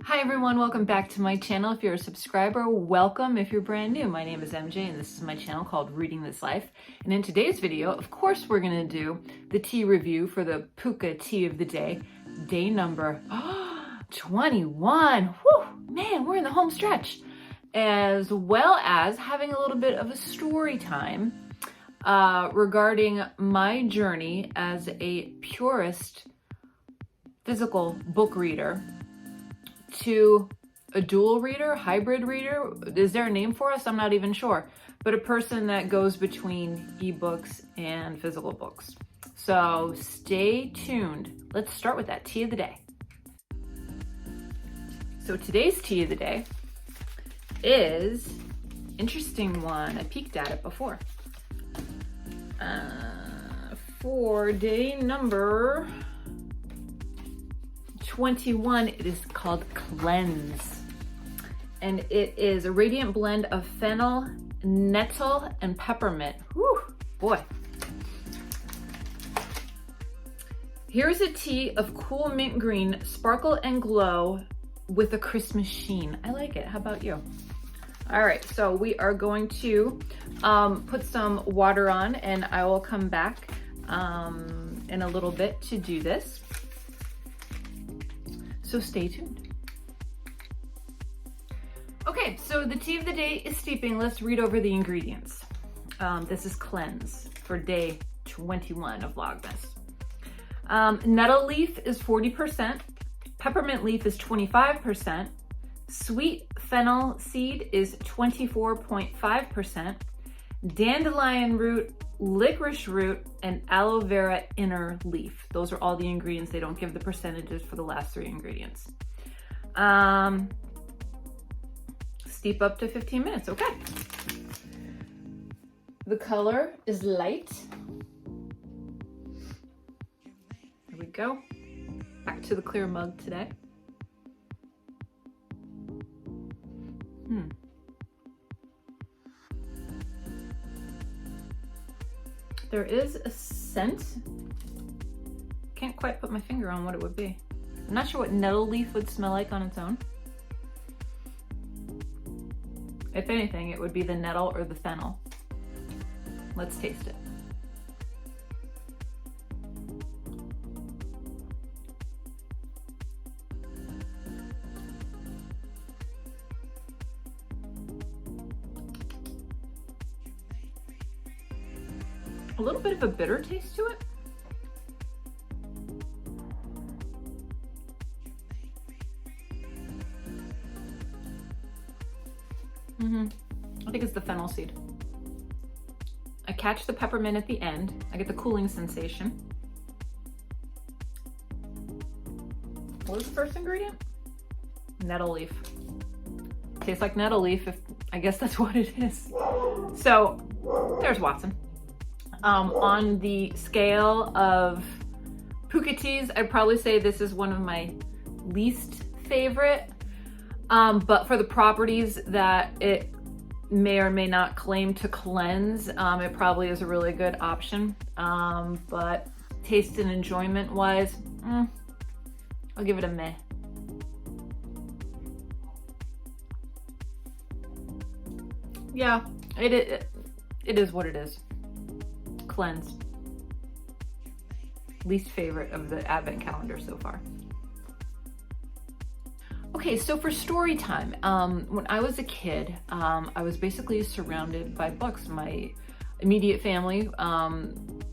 Hi everyone, welcome back to my channel. If you're a subscriber, welcome. If you're brand new, my name is MJ and this is my channel called Reading This Life. And in today's video, of course, we're gonna do the tea review for the Puka tea of the day, day number 21. Whew, man, we're in the home stretch. As well as having a little bit of a story time regarding my journey as a purist physical book reader to a dual reader, hybrid reader. Is there a name for us? I'm not even sure. But a person that goes between ebooks and physical books. So stay tuned. Let's start with that tea of the day. So today's tea of the day is interesting one. I peeked at it before. For day number 21, it is called Cleanse. And it is a radiant blend of fennel, nettle, and peppermint. Whew, boy. Here's a tea of cool mint green, sparkle and glow with a Christmas sheen. I like it. How about you? All right, so we are going to put some water on and I will come back in a little bit to do this. So stay tuned. Okay, so the tea of the day is steeping. Let's read over the ingredients. This is Cleanse for day 21 of Vlogmas. Nettle leaf is 40%, peppermint leaf is 25%, sweet fennel seed is 24.5%, dandelion root, licorice root, and aloe vera inner leaf. Those are all the ingredients. They don't give the percentages for the last three ingredients. Steep up to 15 minutes, okay. The color is light. Here we go. Back to the clear mug today. There is a scent. Can't quite put my finger on what it would be. I'm not sure what nettle leaf would smell like on its own. If anything, it would be the nettle or the fennel. Let's taste it. A little bit of a bitter taste to it. I think it's the fennel seed. I catch the peppermint at the end. I get the cooling sensation. What was the first ingredient? Nettle leaf. Tastes like nettle leaf, I guess that's what it is. So there's Watson. On the scale of Puka teas, I'd probably say this is one of my least favorite. But for the properties that it may or may not claim to cleanse, it probably is a really good option. But taste and enjoyment wise, I'll give it a meh. Yeah, it is what it is. Cleanse. Least favorite of the advent calendar so far. Okay, so for story time, when I was a kid, I was basically surrounded by books. My immediate family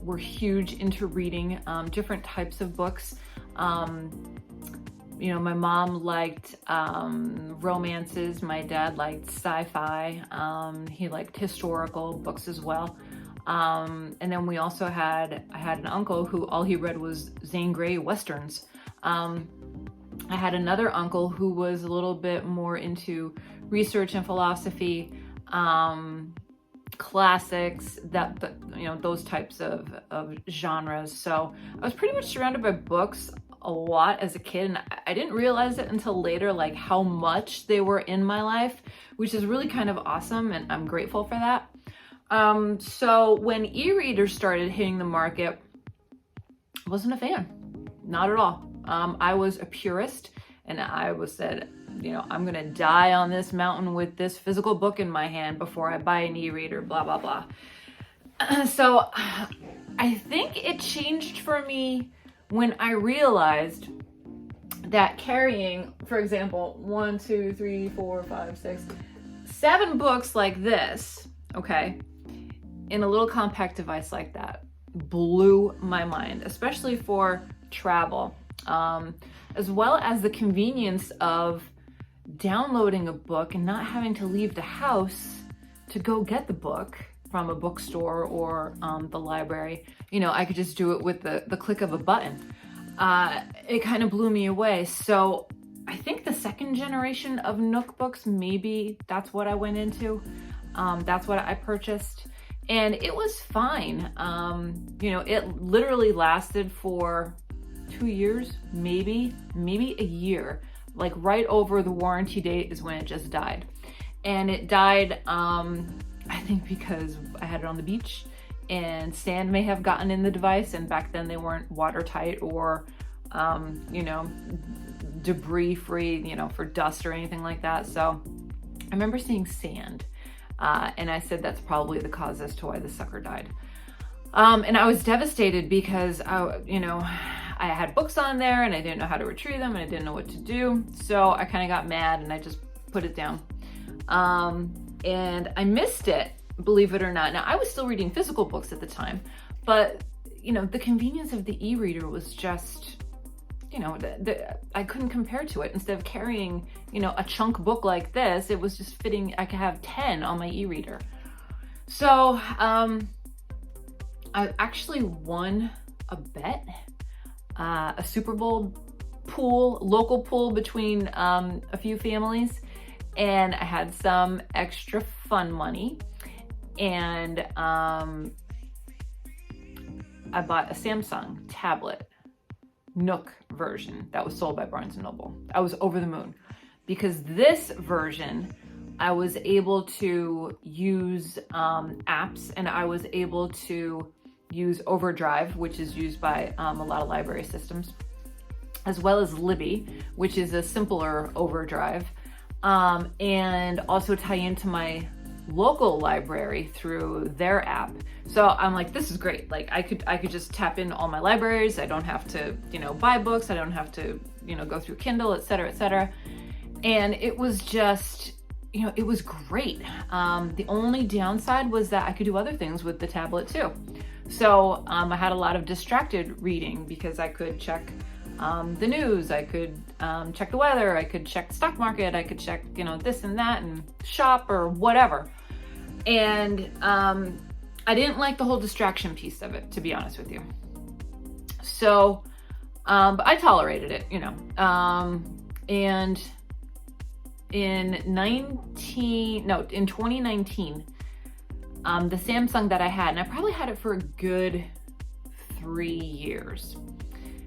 were huge into reading different types of books. You know, my mom liked romances. My dad liked sci-fi. He liked historical books as well. And then we also I had an uncle who all he read was Zane Grey Westerns. I had another uncle who was a little bit more into research and philosophy, classics, you know, those types of genres. So I was pretty much surrounded by books a lot as a kid, and I didn't realize it until later, like how much they were in my life, which is really kind of awesome, and I'm grateful for that. So when e-readers started hitting the market, I wasn't a fan, not at all. I was a purist, and I was said, you know, I'm gonna die on this mountain with this physical book in my hand before I buy an e-reader, blah, blah, blah. So I think it changed for me when I realized that carrying, for example, 1, 2, 3, 4, 5, 6, 7 books like this, okay, in a little compact device like that blew my mind, especially for travel, as well as the convenience of downloading a book and not having to leave the house to go get the book from a bookstore or the library. You know, I could just do it with the click of a button. It kind of blew me away. So I think the second generation of Nook books, maybe that's what I went into. That's what I purchased. And it was fine. You know, it literally lasted for 2 years, maybe a year. Like right over the warranty date is when it just died. And it died, I think because I had it on the beach and sand may have gotten in the device, and back then they weren't watertight or, you know, debris free, you know, for dust or anything like that. So I remember seeing sand. And I said that's probably the cause as to why the sucker died. And I was devastated because I had books on there and I didn't know how to retrieve them and I didn't know what to do. So I kind of got mad and I just put it down. And I missed it, believe it or not. Now I was still reading physical books at the time, but you know, the convenience of the e-reader was just, you know, I couldn't compare to it. Instead of carrying, you know, a chunk book like this, it was just fitting. I could have 10 on my e-reader. So I actually won a bet, a Super Bowl pool, local pool between a few families, and I had some extra fun money, and I bought a Samsung tablet Nook version that was sold by Barnes & Noble. I was over the moon because this version I was able to use apps, and I was able to use Overdrive, which is used by a lot of library systems, as well as Libby, which is a simpler Overdrive, and also tie into my local library through their app. So I'm like, this is great. Like I could just tap in all my libraries. I don't have to, you know, buy books. I don't have to, you know, go through Kindle, et cetera, et cetera. And it was just, you know, it was great. The only downside was that I could do other things with the tablet too. So I had a lot of distracted reading because I could check the news, I could check the weather, I could check the stock market, I could check, you know, this and that and shop or whatever. And I didn't like the whole distraction piece of it, to be honest with you. So, but I tolerated it, you know. And in 2019, the Samsung that I had, and I probably had it for a good 3 years,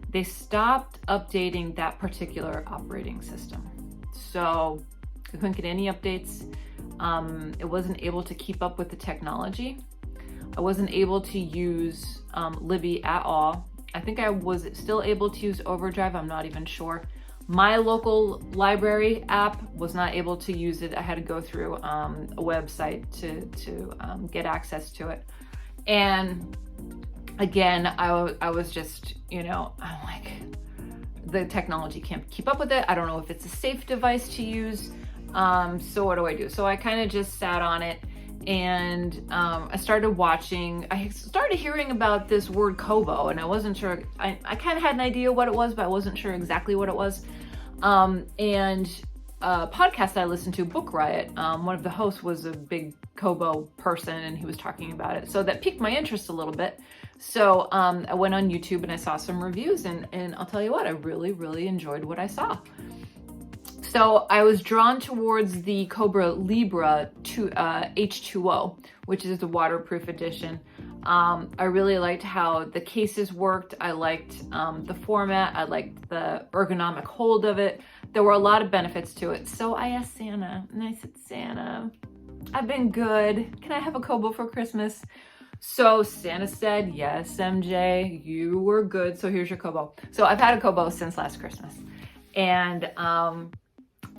they stopped updating that particular operating system. So I couldn't get any updates. It wasn't able to keep up with the technology. I wasn't able to use Libby at all. I think I was still able to use Overdrive, I'm not even sure. My local library app was not able to use it. I had to go through a website to get access to it. And again, I was just, you know, I'm like, the technology can't keep up with it. I don't know if it's a safe device to use. So what do I do? So I kind of just sat on it, and I started hearing about this word Kobo, and I wasn't sure. I kind of had an idea what it was, but I wasn't sure exactly what it was. And a podcast I listened to, Book Riot, one of the hosts was a big Kobo person, and he was talking about it. So that piqued my interest a little bit. So I went on YouTube and I saw some reviews, and I'll tell you what, I really, really enjoyed what I saw. So I was drawn towards the Cobra Libra H2O, which is the waterproof edition. I really liked how the cases worked. I liked the format. I liked the ergonomic hold of it. There were a lot of benefits to it. So I asked Santa, and I said, Santa, I've been good. Can I have a Kobo for Christmas? So Santa said, yes, MJ, you were good. So here's your Kobo. So I've had a Kobo since last Christmas. And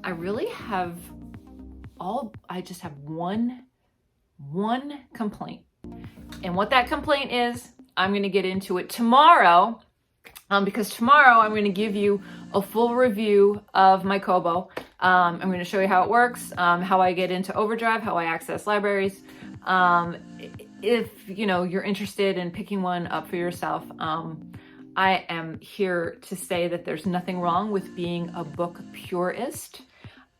I really have I just have one complaint. And what that complaint is, I'm going to get into it tomorrow, because tomorrow I'm going to give you a full review of my Kobo. I'm going to show you how it works, how I get into Overdrive, how I access libraries. If you're interested in picking one up for yourself, I am here to say that there's nothing wrong with being a book purist.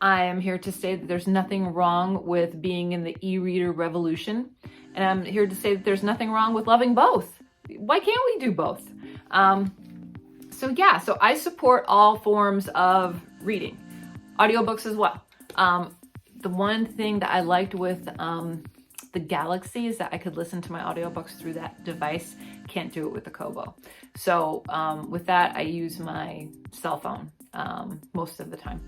I am here to say that there's nothing wrong with being in the e-reader revolution. And I'm here to say that there's nothing wrong with loving both. Why can't we do both? So I support all forms of reading. Audiobooks as well. The one thing that I liked with the Galaxy is that I could listen to my audiobooks through that device. Can't do it with the Kobo. So with that, I use my cell phone most of the time.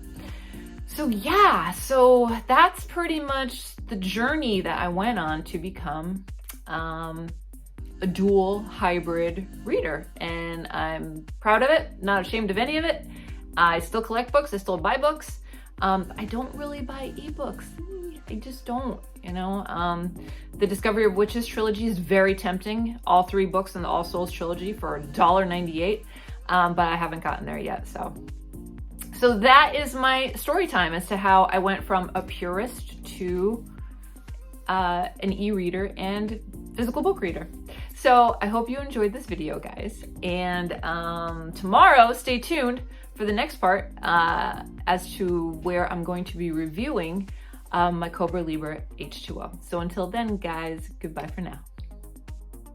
So that's pretty much the journey that I went on to become a dual hybrid reader. And I'm proud of it, not ashamed of any of it. I still collect books, I still buy books. I don't really buy ebooks. I just don't, The Discovery of Witches trilogy is very tempting. All 3 books in the All Souls trilogy for $1.98, but I haven't gotten there yet, So that is my story time as to how I went from a purist to an e-reader and physical book reader. So I hope you enjoyed this video, guys. And tomorrow, stay tuned for the next part as to where I'm going to be reviewing my Cobra Libre H2O. So until then, guys, goodbye for now.